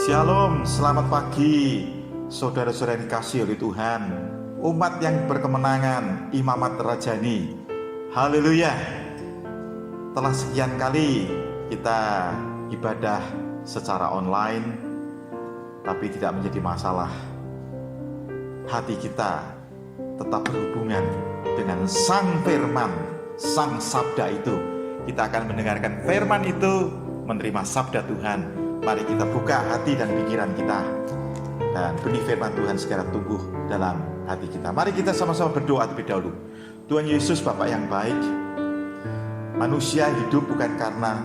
Shalom, selamat pagi saudara-saudara yang dikasihi oleh Tuhan, umat yang berkemenangan Imamat Rajani. Haleluya. Telah sekian kali kita ibadah secara online, tapi tidak menjadi masalah. Hati kita tetap berhubungan dengan Sang Firman, Sang Sabda itu. Kita akan mendengarkan firman itu, menerima sabda Tuhan. Mari kita buka hati dan pikiran kita, dan benih firman Tuhan segera tumbuh dalam hati kita. Mari kita sama-sama berdoa terlebih dahulu. Tuhan Yesus, Bapa yang baik, manusia hidup bukan karena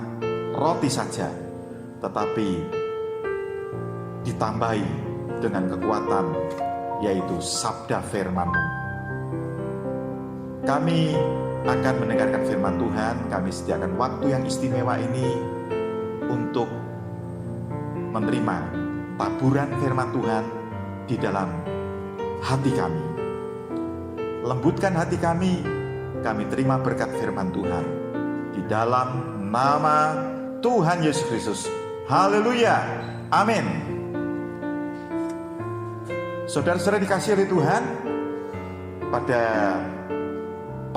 roti saja, tetapi ditambahi dengan kekuatan, yaitu sabda firman-Mu. Kami akan mendengarkan firman Tuhan. Kami sediakan waktu yang istimewa ini untuk menerima taburan firman Tuhan di dalam hati kami. Lembutkan hati kami terima berkat firman Tuhan di dalam nama Tuhan Yesus Kristus. Haleluya, amin. Saudara-saudara dikasihi oleh Tuhan, pada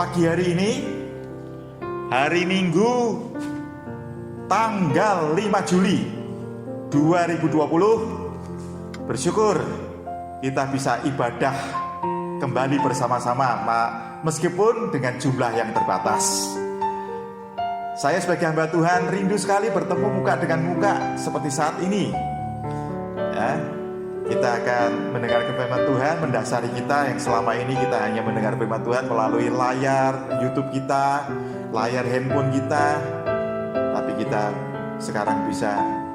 pagi hari ini, hari Minggu tanggal 5 Juli 2020, bersyukur kita bisa ibadah kembali bersama-sama, meskipun dengan jumlah yang terbatas. Saya sebagai hamba Tuhan rindu sekali bertemu muka dengan muka seperti saat ini ya. Kita akan mendengar firman Tuhan, mendasari kita yang selama ini kita hanya mendengar firman Tuhan melalui layar YouTube kita, layar handphone kita, tapi kita sekarang bisa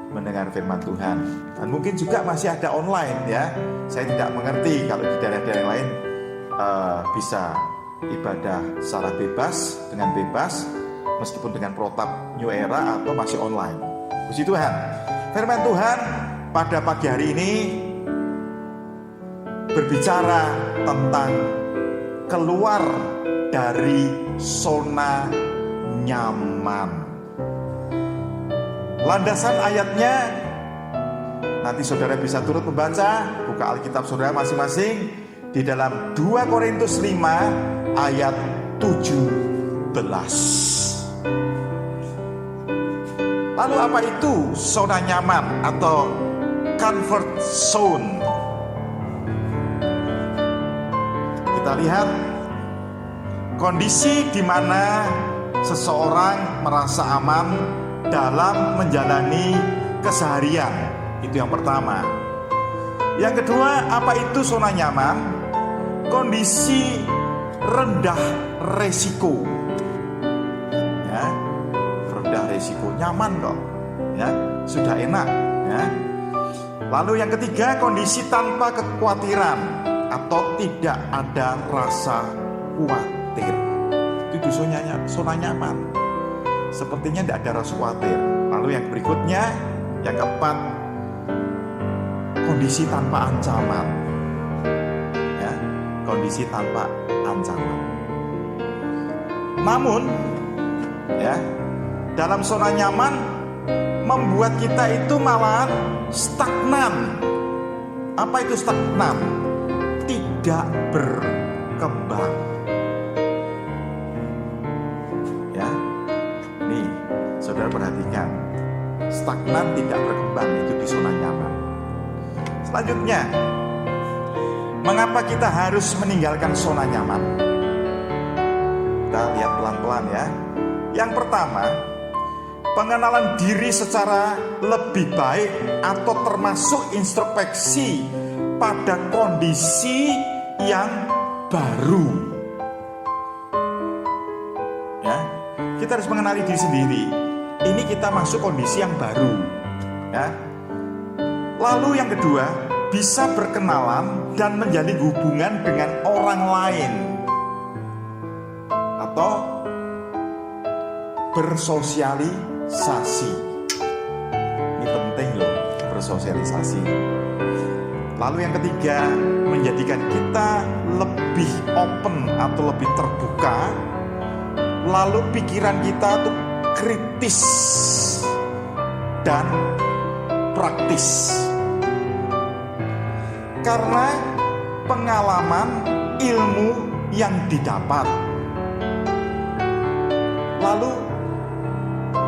mendengar firman Tuhan. Dan mungkin juga masih ada online ya. Saya tidak mengerti kalau di daerah-daerah yang lain bisa ibadah secara bebas, dengan bebas, meskipun dengan protap New Era atau masih online. Puji Tuhan. Firman Tuhan pada pagi hari ini berbicara tentang keluar dari zona nyaman. Landasan ayatnya nanti saudara bisa turut membaca, buka Alkitab saudara masing-masing di dalam 2 Korintus 5 ayat 17. Lalu apa itu zona nyaman atau comfort zone? Kita lihat kondisi di mana seseorang merasa aman dalam menjalani keseharian. Itu yang pertama. Yang kedua, apa itu zona nyaman? Kondisi rendah resiko ya, rendah resiko, nyaman dong ya, sudah enak ya. Lalu yang ketiga, kondisi tanpa kekhawatiran atau tidak ada rasa khawatir. Itu zona nyaman, sepertinya tidak ada rasa khawatir. Lalu yang berikutnya, yang keempat, kondisi tanpa ancaman ya, kondisi tanpa ancaman. Namun ya, dalam zona nyaman membuat kita itu malah stagnan. Apa itu stagnan? Tidak berkembang ya. Nih saudara perhatikan, stagnan tidak berkembang itu di zona nyaman. Selanjutnya, mengapa kita harus meninggalkan zona nyaman? Kita lihat pelan-pelan ya. Yang pertama, pengenalan diri secara lebih baik atau termasuk introspeksi pada kondisi yang baru ya. Kita harus mengenali diri sendiri. Ini kita masuk kondisi yang baru ya. Lalu yang kedua, bisa berkenalan dan menjalin hubungan dengan orang lain atau bersosialisasi. Ini penting loh, bersosialisasi. Lalu yang ketiga, menjadikan kita lebih open atau lebih terbuka. Lalu pikiran kita tuh kritis dan praktis karena pengalaman ilmu yang didapat. Lalu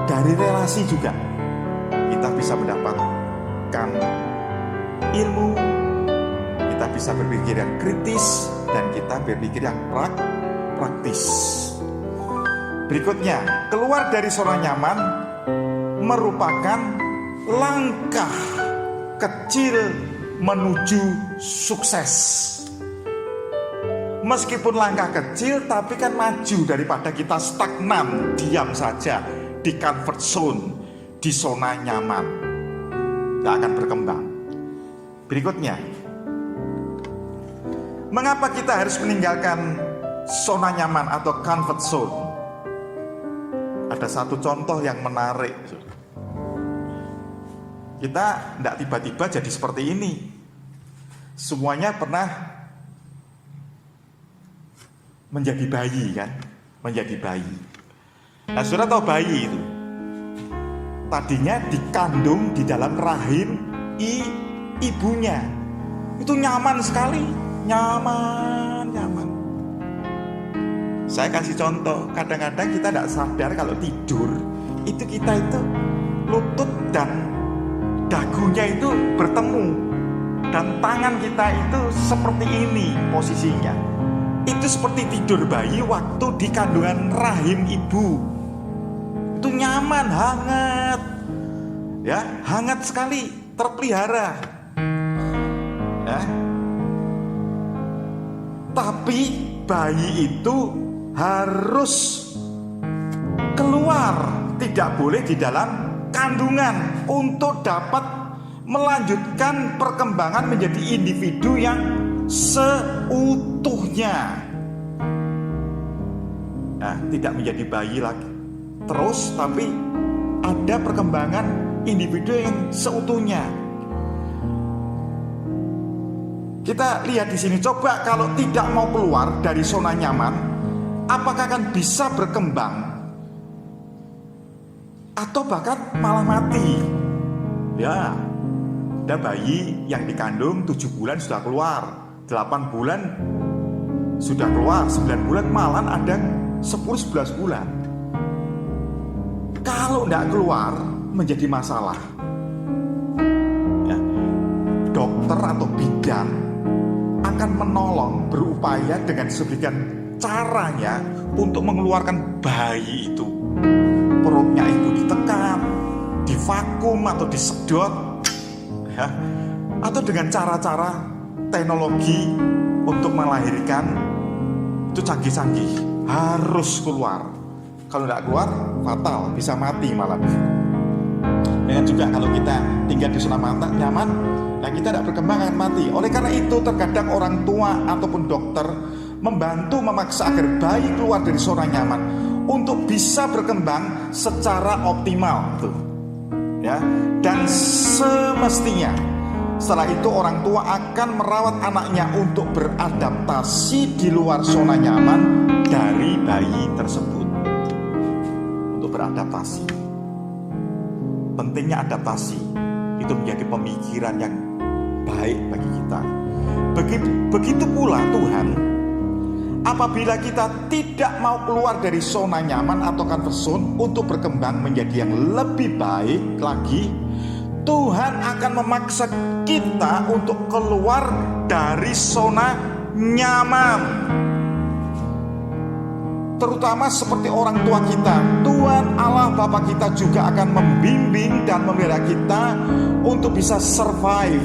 dari relasi juga kita bisa mendapatkan ilmu, kita bisa berpikir yang kritis, dan kita berpikir yang praktis. Berikutnya, keluar dari zona nyaman merupakan langkah kecil menuju sukses. Meskipun langkah kecil, tapi kan maju daripada kita stagnan, diam saja di comfort zone, di zona nyaman. Tidak akan berkembang. Berikutnya, mengapa kita harus meninggalkan zona nyaman atau comfort zone? Ada satu contoh yang menarik. Kita tidak tiba-tiba jadi seperti ini. Semuanya pernah menjadi bayi kan? Menjadi bayi. Nah, saudara tahu bayi itu? Tadinya dikandung di dalam rahim ibunya. Itu nyaman sekali. Nyaman. Saya kasih contoh, kadang-kadang kita tidak sadar kalau tidur itu kita itu lutut dan dagunya itu bertemu, dan tangan kita itu seperti ini posisinya. Itu seperti tidur bayi waktu di kandungan rahim ibu. Itu nyaman, hangat, ya, hangat sekali, terpelihara, ya. Tapi bayi itu harus keluar, tidak boleh di dalam kandungan untuk dapat melanjutkan perkembangan menjadi individu yang seutuhnya. Nah, tidak menjadi bayi lagi terus, tapi ada perkembangan individu yang seutuhnya. Kita lihat di sini, coba kalau tidak mau keluar dari zona nyaman, apakah akan bisa berkembang atau bahkan malah mati? Ya, ada bayi yang dikandung 7 bulan sudah keluar, 8 bulan sudah keluar, 9 bulan, malah ada 10-11 bulan. Kalau tidak keluar menjadi masalah, ya, dokter atau bidan akan menolong, berupaya dengan sebagian caranya untuk mengeluarkan bayi itu. Perutnya ibu ditekan, divakum atau disedot, ya, atau dengan cara-cara teknologi untuk melahirkan itu canggih-canggih, harus keluar. Kalau tidak keluar, fatal, bisa mati malah. Dengan juga kalau kita tinggal di zona nyaman, nah kita tidak berkembang, akan mati. Oleh karena itu, terkadang orang tua ataupun dokter membantu memaksa agar bayi keluar dari zona nyaman untuk bisa berkembang secara optimal, tuh, ya. Dan semestinya setelah itu orang tua akan merawat anaknya untuk beradaptasi di luar zona nyaman dari bayi tersebut. Untuk beradaptasi, pentingnya adaptasi itu menjadi pemikiran yang baik bagi kita. Begitu pula Tuhan, apabila kita tidak mau keluar dari zona nyaman atau comfort zone untuk berkembang menjadi yang lebih baik lagi, Tuhan akan memaksa kita untuk keluar dari zona nyaman. Terutama seperti orang tua kita, Tuhan Allah Bapa kita juga akan membimbing dan memelihara kita untuk bisa survive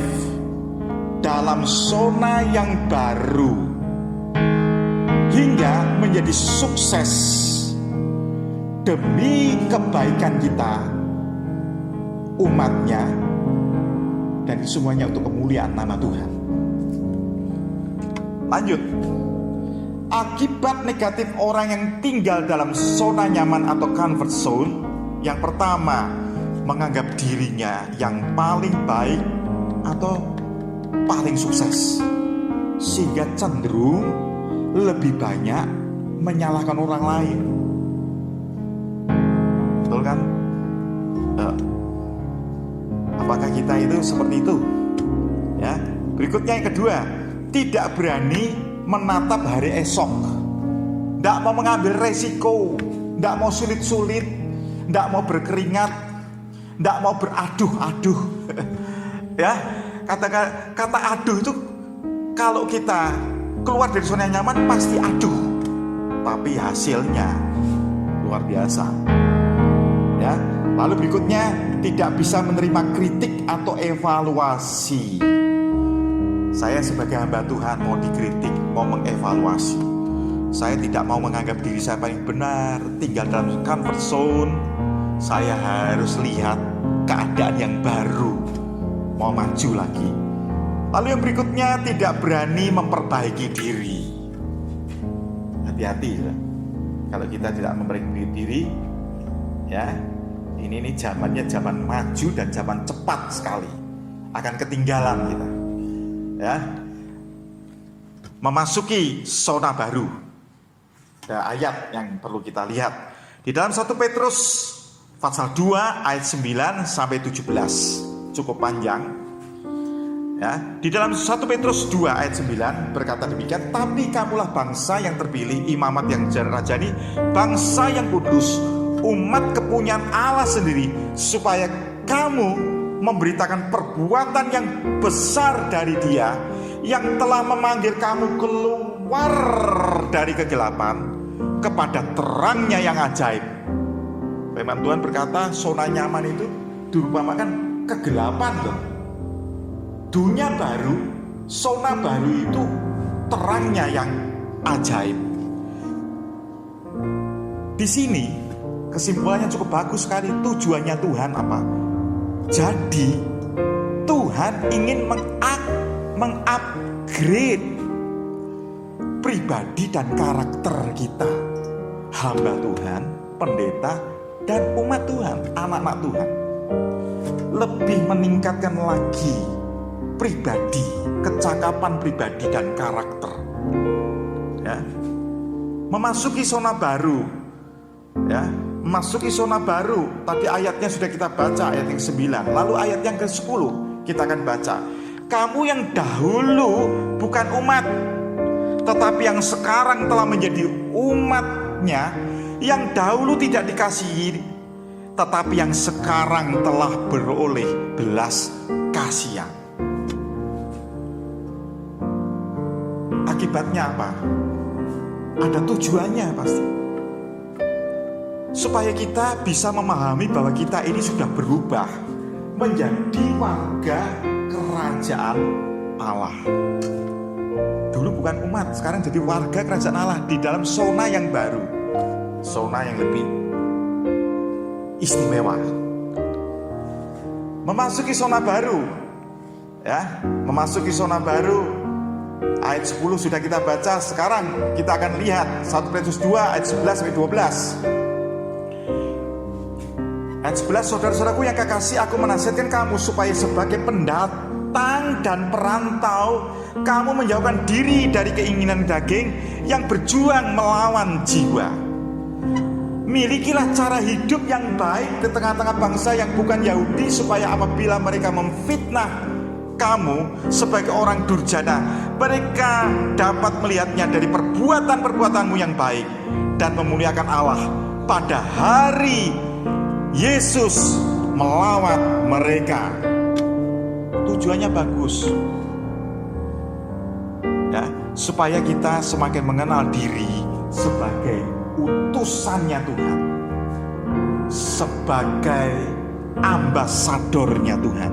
dalam zona yang baru hingga menjadi sukses demi kebaikan kita, umatnya, dan semuanya untuk kemuliaan nama Tuhan. Lanjut. Akibat negatif orang yang tinggal dalam zona nyaman atau comfort zone, yang pertama, menganggap dirinya yang paling baik atau paling sukses, sehingga cenderung lebih banyak menyalahkan orang lain. Betul kan? Apakah kita itu seperti itu? Ya, Berikutnya yang kedua, tidak berani menatap hari esok. Tidak mau mengambil resiko, tidak mau sulit-sulit, tidak mau berkeringat, tidak mau beraduh-aduh. Ya, kata aduh itu kalau kita keluar dari zona nyaman pasti aduh, tapi hasilnya luar biasa. Ya, lalu berikutnya tidak bisa menerima kritik atau evaluasi. Saya sebagai hamba Tuhan mau dikritik, mau mengevaluasi. Saya tidak mau menganggap diri saya paling benar, tinggal dalam comfort zone. Saya harus lihat keadaan yang baru, mau maju lagi. Lalu yang berikutnya, tidak berani memperbaiki diri. Hati-hati ya. Kalau kita tidak memperbaiki diri, ya, ini zamannya zaman maju dan zaman cepat sekali. Akan ketinggalan kita. Ya, memasuki zona baru. Ada ayat yang perlu kita lihat di dalam 1 Petrus pasal 2 ayat 9 sampai 17, cukup panjang. Ya, di dalam 1 Petrus 2 ayat 9 berkata demikian, tapi kamulah bangsa yang terpilih, imamat yang rajani, bangsa yang kudus, umat kepunyaan Allah sendiri, supaya kamu memberitakan perbuatan yang besar dari Dia yang telah memanggil kamu keluar dari kegelapan kepada terangnya yang ajaib. Firman Tuhan berkata, zona nyaman itu dirupakan kegelapan loh. Dunia baru, zona baru itu terangnya yang ajaib. Di sini kesimpulannya cukup bagus sekali. Tujuannya Tuhan apa? Jadi Tuhan ingin mengupgrade pribadi dan karakter kita, hamba Tuhan, pendeta, dan umat Tuhan, anak-anak Tuhan. Lebih meningkatkan lagi pribadi, kecakapan pribadi dan karakter. Ya. Memasuki zona baru. Ya, memasuki zona baru. Tadi ayatnya sudah kita baca, ayat yang 9. Lalu ayat yang ke-10 kita akan baca. Kamu yang dahulu bukan umat, tetapi yang sekarang telah menjadi umatnya, yang dahulu tidak dikasihi, tetapi yang sekarang telah beroleh belas kasihan. Akibatnya apa? Ada tujuannya pasti. Supaya kita bisa memahami bahwa kita ini sudah berubah menjadi warga kerajaan Allah. Dulu bukan umat, sekarang jadi warga kerajaan Allah di dalam zona yang baru, zona yang lebih istimewa. Memasuki zona baru, ya, memasuki zona baru. Ayat 10 sudah kita baca. Sekarang kita akan lihat 1 Petrus 2 ayat 11 sampai 12. Ayat 11, saudara-saudaraku yang kekasih, aku menasihatkan kamu supaya sebagai pendatang dan perantau, kamu menjauhkan diri dari keinginan daging yang berjuang melawan jiwa. Milikilah cara hidup yang baik di tengah-tengah bangsa yang bukan Yahudi, supaya apabila mereka memfitnah kamu sebagai orang durjana, mereka dapat melihatnya dari perbuatan-perbuatanmu yang baik dan memuliakan Allah pada hari Yesus melawat mereka. Tujuannya bagus, ya, supaya kita semakin mengenal diri sebagai utusannya Tuhan, sebagai ambasadornya Tuhan,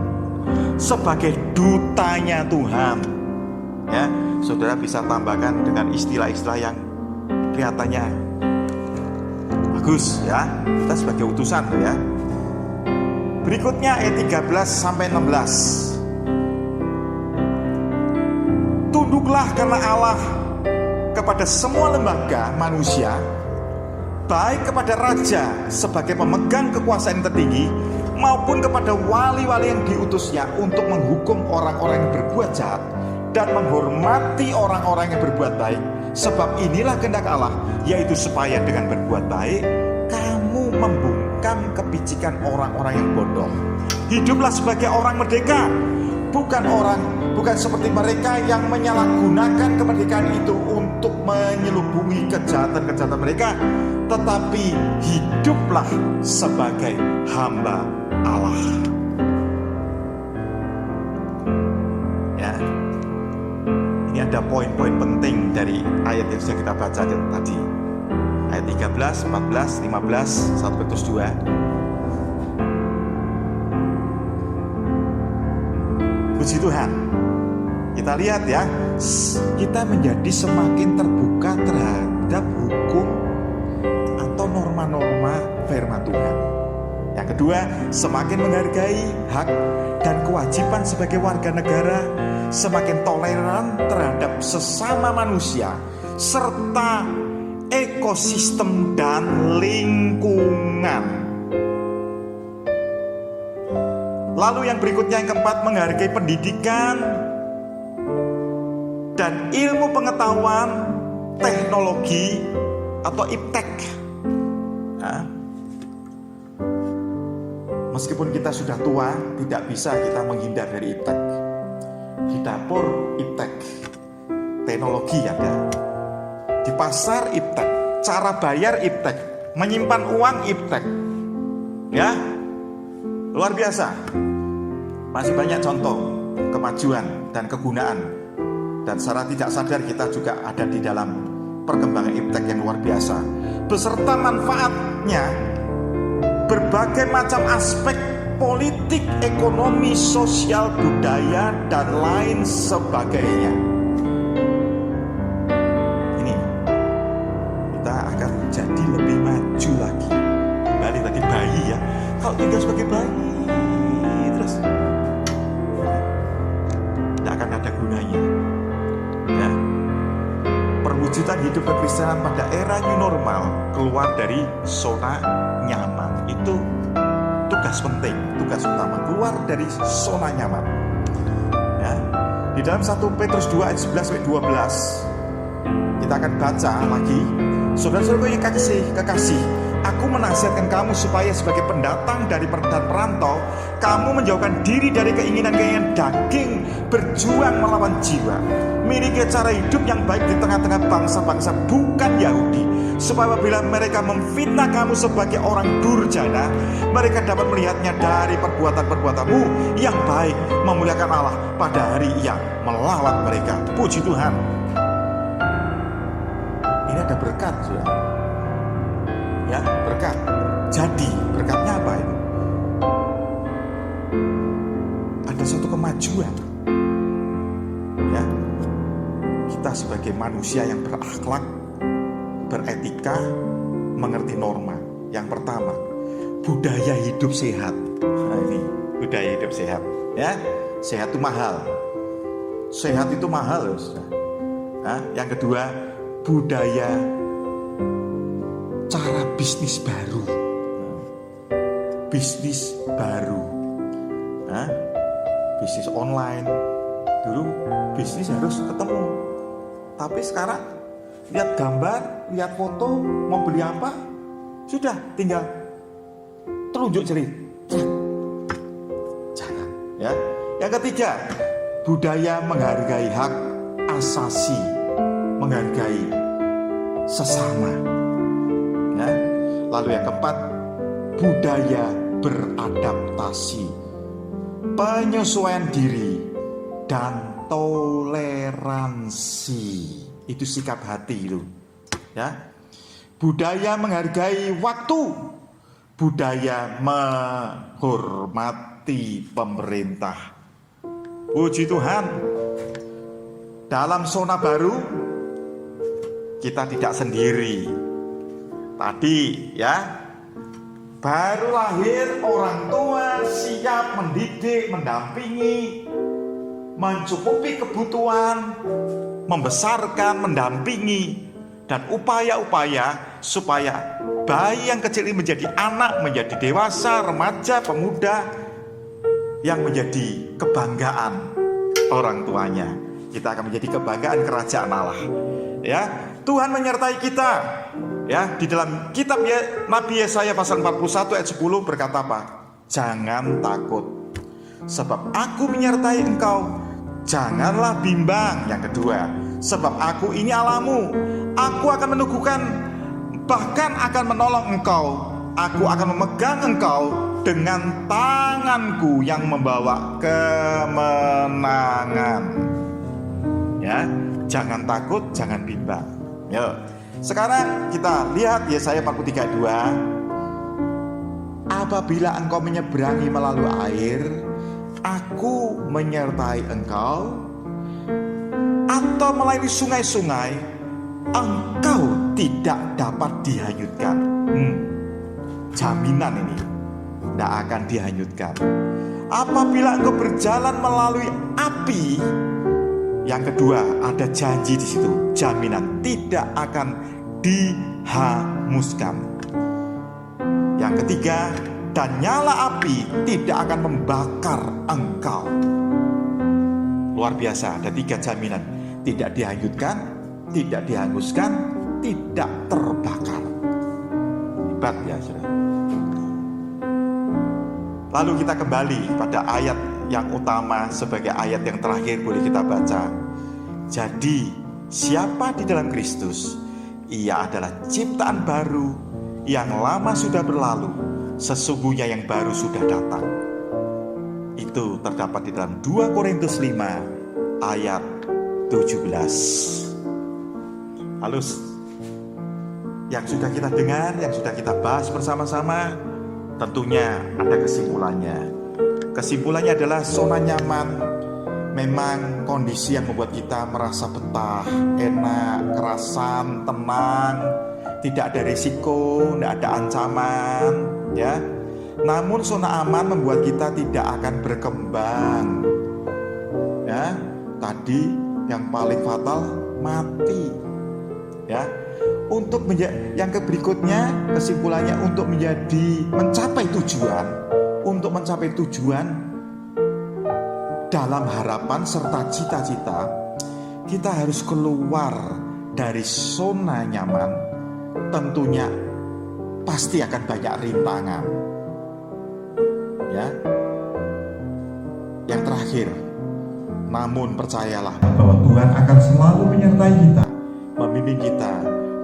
sebagai dutanya Tuhan. Ya, saudara bisa tambahkan dengan istilah-istilah yang kelihatannya bagus, ya. Kita sebagai utusan, ya. Berikutnya ayat 13 sampai 16. Tunduklah karena Allah kepada semua lembaga manusia, baik kepada raja sebagai pemegang kekuasaan yang tertinggi, maupun kepada wali-wali yang diutusnya untuk menghukum orang-orang yang berbuat jahat dan menghormati orang-orang yang berbuat baik. Sebab inilah kehendak Allah, yaitu supaya dengan berbuat baik kamu membungkam kepicikan orang-orang yang bodoh. Hiduplah sebagai orang merdeka, bukan orang bukan seperti mereka yang menyalahgunakan kemerdekaan itu untuk menyelubungi kejahatan-kejahatan mereka, tetapi hiduplah sebagai hamba Allah. Ya, ini ada poin-poin penting dari ayat yang sudah kita baca tadi. Ayat 13, 14, 15, 1 Petrus 2. Puji Tuhan. Kita lihat ya, kita menjadi semakin terbuka terhadap hukum atau norma-norma firman Tuhan. Yang kedua, semakin menghargai hak dan kewajiban sebagai warga negara, semakin toleran terhadap sesama manusia, serta ekosistem dan lingkungan. Lalu yang berikutnya, yang keempat, menghargai pendidikan dan ilmu pengetahuan teknologi atau iptek. Nah, meskipun kita sudah tua, tidak bisa kita menghindar dari iptek. Di dapur iptek, teknologi ada. Di pasar iptek, cara bayar iptek, menyimpan uang iptek. Ya, luar biasa. Masih banyak contoh kemajuan dan kegunaan. Dan secara tidak sadar kita juga ada di dalam perkembangan iptek yang luar biasa. Beserta manfaatnya berbagai macam aspek politik, ekonomi, sosial, budaya, dan lain sebagainya. Ini kita akan jadi lebih maju lagi. Kembali tadi bayi ya. Kalau tinggal sebagai bayi terus tidak akan ada gunanya. Ya. Perwujudan hidup kekristenan pada era new normal, keluar dari zona nyaman, itu tugas penting, tugas utama, keluar dari zona nyaman. Ya. Di dalam 1 Petrus 2 ayat 11 sampai 12 kita akan baca lagi. Saudara-saudara yang kekasih, aku menasihatkan kamu supaya sebagai pendatang dan perantau, kamu menjauhkan diri dari keinginan-keinginan daging, berjuang melawan jiwa, miliki cara hidup yang baik di tengah-tengah bangsa-bangsa bukan Yahudi, supaya apabila mereka memfitnah kamu sebagai orang durjana, mereka dapat melihatnya dari perbuatan-perbuatanmu yang baik, memuliakan Allah pada hari yang melawan mereka. Puji Tuhan. Ini ada berkat, ya. Ya, berkat. Jadi, berkatnya apa itu? Ada suatu kemajuan. Ya. Kita sebagai manusia yang berakhlak, beretika, mengerti norma. Yang pertama, budaya hidup sehat. Nah, ini budaya hidup sehat. Ya, sehat itu mahal. Sehat itu mahal, loh. Nah, yang kedua, budaya cara bisnis baru. Bisnis baru. Nah, bisnis online. Dulu bisnis harus ketemu. Tapi sekarang lihat gambar, lihat foto, mau beli apa, sudah tinggal telunjuk jari. Jangan, ya. Yang ketiga, budaya menghargai hak asasi, menghargai sesama. Ya. Lalu yang keempat, budaya beradaptasi, penyesuaian diri, dan toleransi. Itu sikap hati itu. Ya. Budaya menghargai waktu, budaya menghormati pemerintah. Puji Tuhan. Dalam zona baru kita tidak sendiri. Tadi ya, baru lahir, orang tua siap mendidik, mendampingi, mencukupi kebutuhan, membesarkan, mendampingi, dan upaya-upaya supaya bayi yang kecil ini menjadi anak, menjadi dewasa, remaja, pemuda yang menjadi kebanggaan orang tuanya. Kita akan menjadi kebanggaan kerajaan Allah. Ya, Tuhan menyertai kita. Ya, di dalam kitab Nabi Yesaya pasal 41 ayat 10 berkata apa? Jangan takut, sebab aku menyertai engkau. Janganlah bimbang. Yang kedua, sebab aku ini Allahmu. Aku akan meneguhkan, bahkan akan menolong engkau. Aku akan memegang engkau dengan tanganku yang membawa kemenangan. Ya, jangan takut, jangan bimbang. Yuk, sekarang kita lihat Yesaya 43:2. Apabila engkau menyeberangi melalui air, aku menyertai engkau. Atau melalui sungai-sungai, engkau tidak dapat dihanyutkan. Jaminan ini, tidak akan dihanyutkan. Apabila engkau berjalan melalui api, yang kedua ada janji di situ, jaminan tidak akan dihanguskan. Yang ketiga, dan nyala api tidak akan membakar engkau. Luar biasa, ada 3 jaminan: tidak dihanyutkan, tidak dihanguskan, tidak terbakar. Hebat ya, saudara. Lalu kita kembali pada ayat yang utama sebagai ayat yang terakhir boleh kita baca. Jadi siapa di dalam Kristus, ia adalah ciptaan baru, yang lama sudah berlalu, sesungguhnya yang baru sudah datang. Itu terdapat di dalam 2 Korintus 5 ayat 17. Lalu yang sudah kita dengar, yang sudah kita bahas bersama-sama, tentunya ada kesimpulannya. Kesimpulannya adalah zona nyaman memang kondisi yang membuat kita merasa betah, enak, kerasan, tenang, tidak ada risiko, tidak ada ancaman, ya. Namun zona aman membuat kita tidak akan berkembang. Ya, tadi yang paling fatal mati. Ya. Untuk yang berikutnya kesimpulannya untuk mencapai tujuan dalam harapan serta cita-cita, kita harus keluar dari zona nyaman. Tentunya pasti akan banyak rintangan. Ya. Yang terakhir, namun percayalah bahwa Tuhan akan selalu menyertai kita, membimbing kita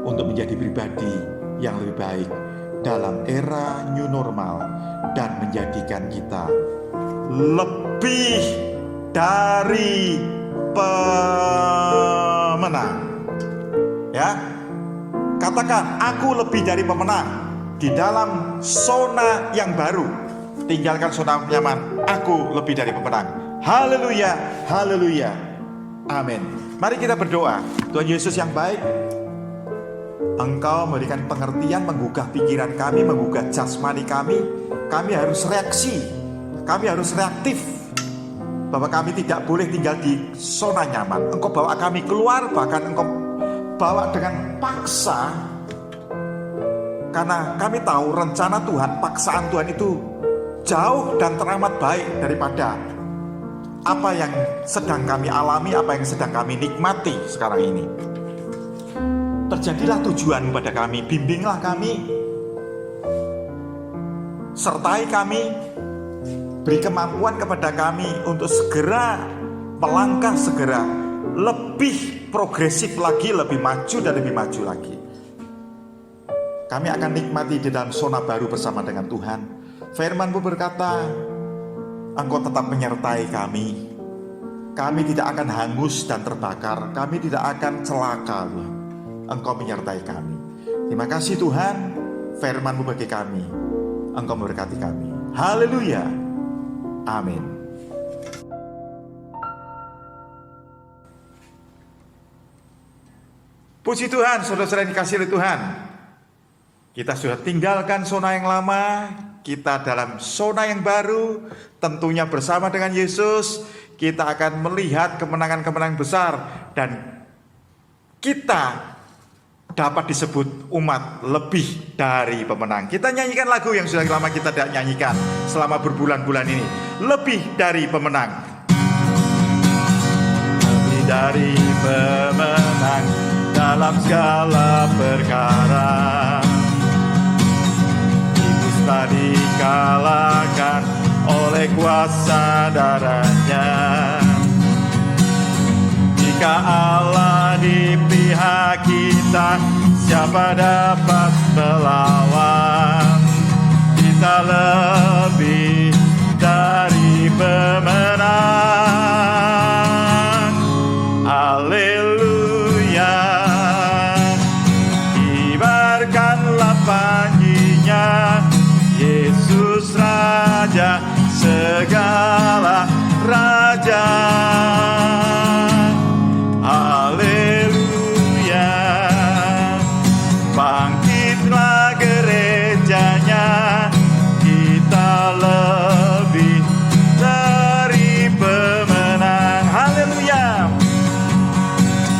untuk menjadi pribadi yang lebih baik dalam era new normal dan menjadikan kita lebih dari pemenang. Ya, katakan, aku lebih dari pemenang di dalam zona yang baru. Tinggalkan zona nyaman, aku lebih dari pemenang. Haleluya, haleluya, amin. Mari kita berdoa. Tuhan Yesus yang baik, Engkau memberikan pengertian, menggugah pikiran kami, menggugah jasmani kami. Kami harus reaksi, kami harus reaktif, bahwa kami tidak boleh tinggal di zona nyaman. Engkau bawa kami keluar, bahkan Engkau bawa dengan paksa. Karena kami tahu rencana Tuhan, paksaan Tuhan itu jauh dan teramat baik daripada apa yang sedang kami alami, apa yang sedang kami nikmati sekarang ini. Terjadilah tujuan pada kami, bimbinglah kami, sertai kami, beri kemampuan kepada kami untuk segera melangkah, segera lebih progresif lagi, lebih maju dan lebih maju lagi. Kami akan nikmati di dalam zona baru bersama dengan Tuhan. Firman-Mu berkata, Engkau tetap menyertai kami. Kami tidak akan hangus dan terbakar, kami tidak akan celaka. Engkau menyertai kami. Terima kasih Tuhan, firman-Mu bagi kami. Engkau memberkati kami. Haleluya. Amin. Puji Tuhan, saudara-saudara yang dikasihi oleh Tuhan. Kita sudah tinggalkan zona yang lama, kita dalam zona yang baru, tentunya bersama dengan Yesus. Kita akan melihat kemenangan-kemenangan besar, dan kita dapat disebut umat lebih dari pemenang. Kita nyanyikan lagu yang sudah lama kita tidak nyanyikan selama berbulan-bulan ini. Lebih dari pemenang. Lebih dari pemenang dalam segala perkara. Iblis tak dikalahkan oleh kuasa darahnya. Jika Allah di pihak kita, siapa dapat melawan? Kita lebih dari pemenang. Haleluya. Kibarkanlah panjinya, Yesus Raja segala raja. Haleluya. Bangkitlah gerejanya, kita lebih dari pemenang. Haleluya.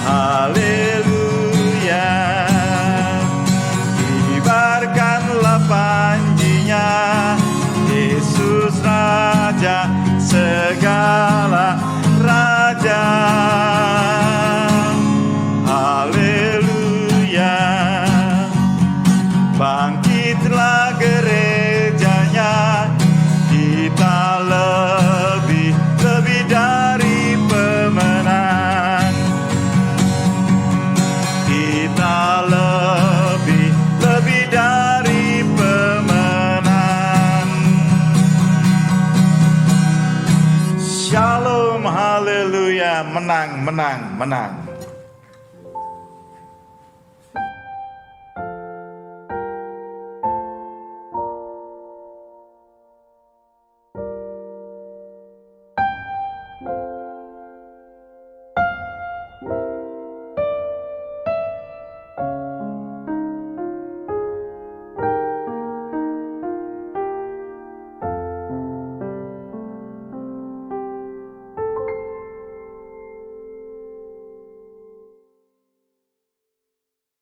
Haleluya. Kibarkanlah panjinya, Yesus Raja segala raja. Haleluya. Bangkitlah gerejanya, kita lebih dari pemenang. Kita lebih dari pemenang. Shalom, haleluya. Menang, menang, menang.